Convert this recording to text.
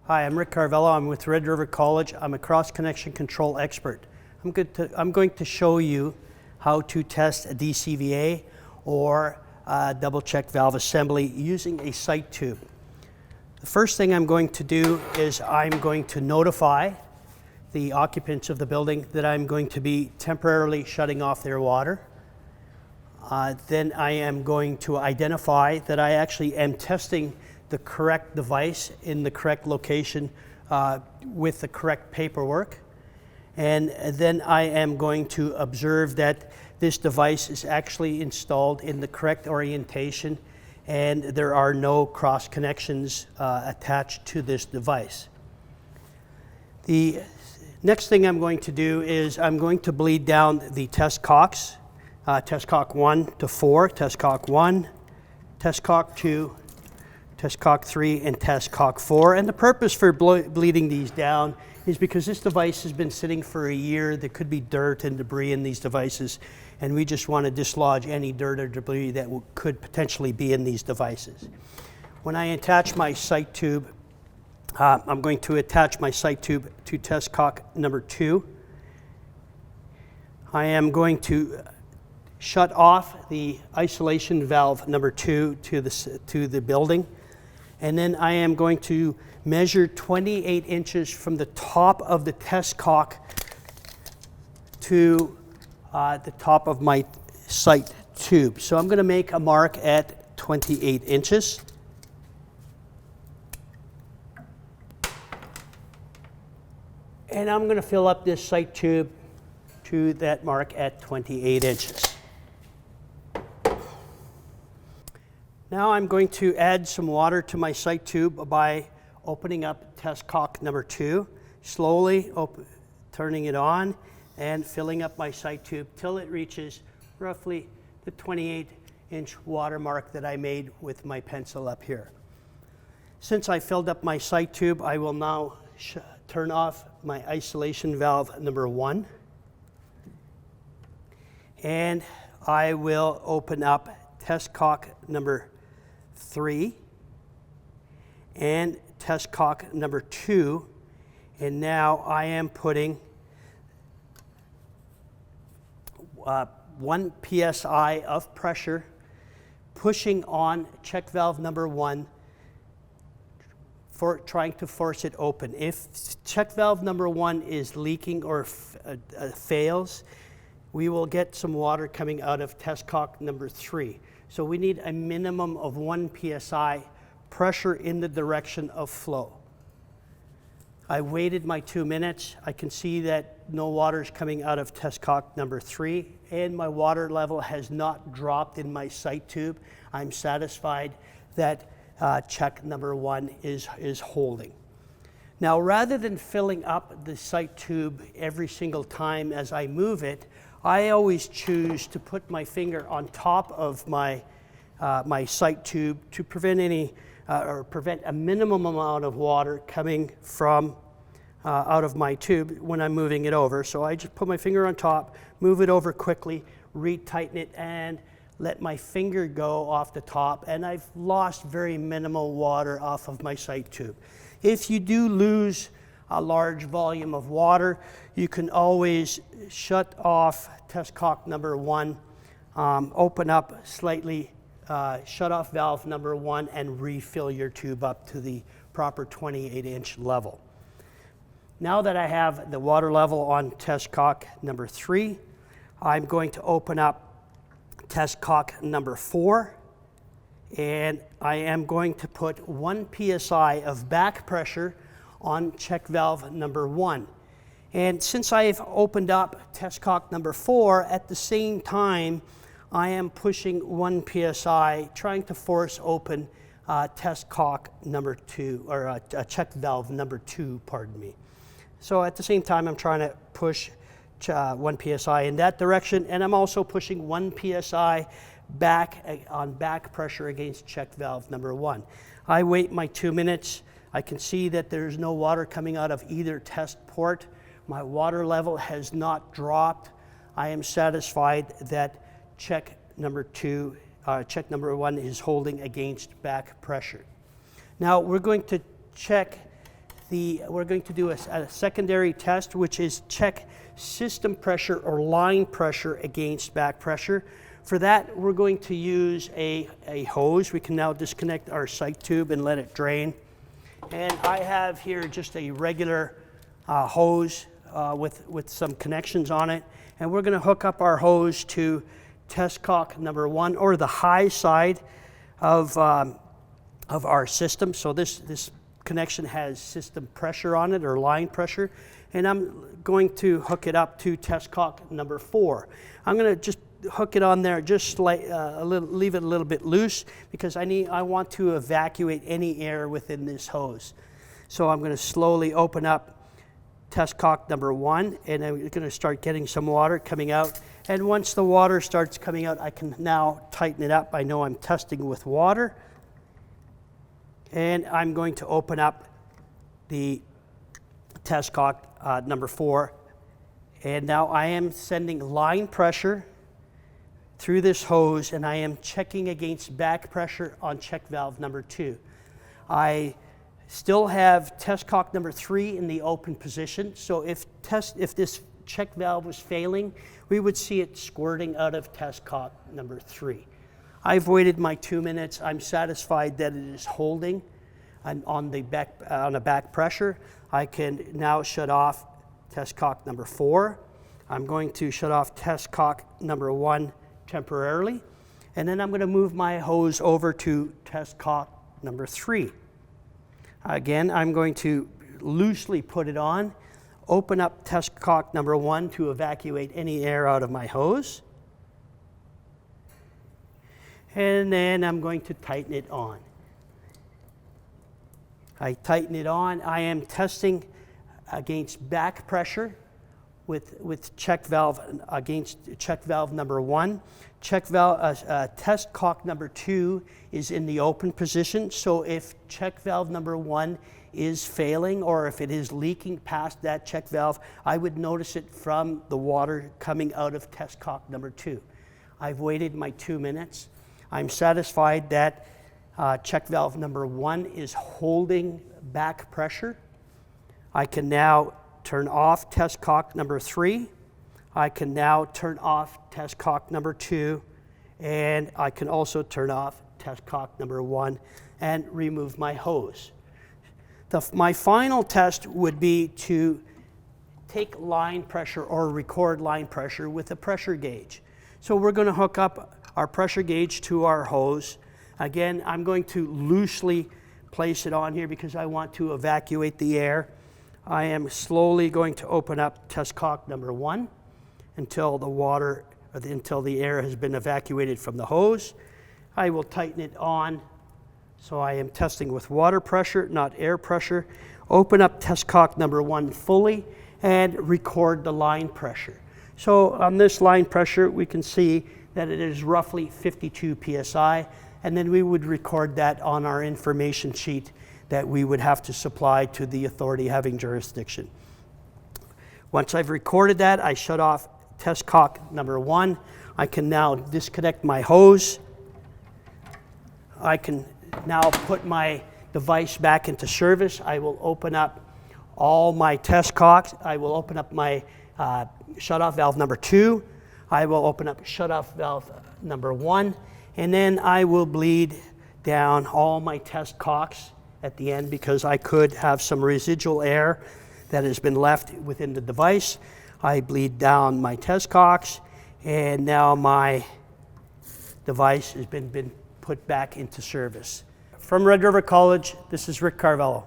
Hi, I'm Rick Carvello. I'm with Red River College. I'm a cross-connection control expert. I'm going to show you how to test a DCVA or a double check valve assembly using a sight tube. The first thing I'm going to do is I'm going to notify the occupants of the building that I'm going to be temporarily shutting off their water. Then I am going to identify that I actually am testing the correct device in the correct location with the correct paperwork. And then I am going to observe that this device is actually installed in the correct orientation and there are no cross connections attached to this device. The next thing I'm going to do is I'm going to bleed down the test cocks, test cock 1 to 4, test cock 1, test cock 2, test cock 3, and test cock 4. And the purpose for bleeding these down is because this device has been sitting for a year. There could be dirt and debris in these devices, and we just want to dislodge any dirt or debris that could potentially be in these devices. When I attach my sight tube, I'm going to attach my sight tube to test cock number 2. I am going to shut off the isolation valve number 2 to the building. And then I am going to measure 28 inches from the top of the test cock to the top of my sight tube. So I'm going to make a mark at 28 inches. And I'm going to fill up this sight tube to that mark at 28 inches. Now I'm going to add some water to my sight tube by opening up test cock number 2, slowly turning it on and filling up my sight tube till it reaches roughly the 28-inch water mark that I made with my pencil up here. Since I filled up my sight tube, I will now turn off my isolation valve number 1, and I will open up test cock number 3 and test cock number 2, and now I am putting 1 psi of pressure, pushing on check valve number 1 for trying to force it open. If check valve number 1 is leaking or fails, we will get some water coming out of test cock number 3. So we need a minimum of 1 psi pressure in the direction of flow. I waited my 2 minutes. I can see that no water is coming out of test cock number 3, and my water level has not dropped in my sight tube. I'm satisfied that check number 1 is holding. Now, rather than filling up the sight tube every single time as I move it, I always choose to put my finger on top of my sight tube to prevent a minimum amount of water coming from out of my tube when I'm moving it over. So I just put my finger on top, move it over quickly, retighten it, and let my finger go off the top, and I've lost very minimal water off of my sight tube. If you do lose a large volume of water, you can always shut off test cock number 1, open up slightly, shut off valve number 1, and refill your tube up to the proper 28-inch level. Now that I have the water level on test cock number 3, I'm going to open up test cock number 4, and I am going to put 1 psi of back pressure on check valve number 1. And since I've opened up test cock number 4, at the same time I am pushing 1 psi, trying to force open test cock number 2, or check valve number 2, pardon me. So at the same time I'm trying to push 1 psi in that direction, and I'm also pushing 1 psi back on back pressure against check valve number 1. I wait my 2 minutes. I can see that there's no water coming out of either test port. My water level has not dropped. I am satisfied that check number 1 is holding against back pressure. Now we're going to check we're going to do a secondary test, which is check system pressure or line pressure against back pressure. For that, we're going to use a hose. We can now disconnect our sight tube and let it drain. And I have here just a regular hose with some connections on it. And we're going to hook up our hose to test cock number 1, or the high side of our system. So this connection has system pressure on it, or line pressure. And I'm going to hook it up to test cock number 4. I'm going to just hook it on there, just leave it a little bit loose, because I want to evacuate any air within this hose. So I'm going to slowly open up test cock number 1, and I'm going to start getting some water coming out. And once the water starts coming out, I can now tighten it up. I know I'm testing with water. And I'm going to open up the test cock number 4. And now I am sending line pressure through this hose, and I am checking against back pressure on check valve number 2. I still have test cock number 3 in the open position. So if this check valve was failing, we would see it squirting out of test cock number 3. I've waited my 2 minutes. I'm satisfied that it is holding on a back pressure. I can now shut off test cock number 4. I'm going to shut off test cock number 1 temporarily, and then I'm going to move my hose over to test cock number 3. Again, I'm going to loosely put it on, open up test cock number 1 to evacuate any air out of my hose, and then I'm going to tighten it on. I tighten it on. I am testing against back pressure with check valve against check valve number 1. Check valve test cock number 2 is in the open position. So if check valve number 1 is failing, or if it is leaking past that check valve, I would notice it from the water coming out of test cock number 2. I've waited my 2 minutes. I'm satisfied that check valve number 1 is holding back pressure. I can now turn off test cock number 3. I can now turn off test cock number 2, and I can also turn off test cock number 1 and remove my hose. My final test would be to take line pressure or record line pressure with a pressure gauge. So we're going to hook up our pressure gauge to our hose. Again, I'm going to loosely place it on here because I want to evacuate the air. I am slowly going to open up test cock number 1 until the air has been evacuated from the hose. I will tighten it on. So I am testing with water pressure, not air pressure. Open up test cock number 1 fully and record the line pressure. So on this line pressure, we can see that it is roughly 52 psi, and then we would record that on our information sheet that we would have to supply to the authority having jurisdiction. Once I've recorded that, I shut off test cock number 1. I can now disconnect my hose. I can now put my device back into service. I will open up all my test cocks. I will open up my shut-off valve number 2. I will open up shut-off valve number 1, and then I will bleed down all my test cocks at the end, because I could have some residual air that has been left within the device. I bleed down my test cocks, and now my device has been put back into service. From Red River College, this is Rick Carvello.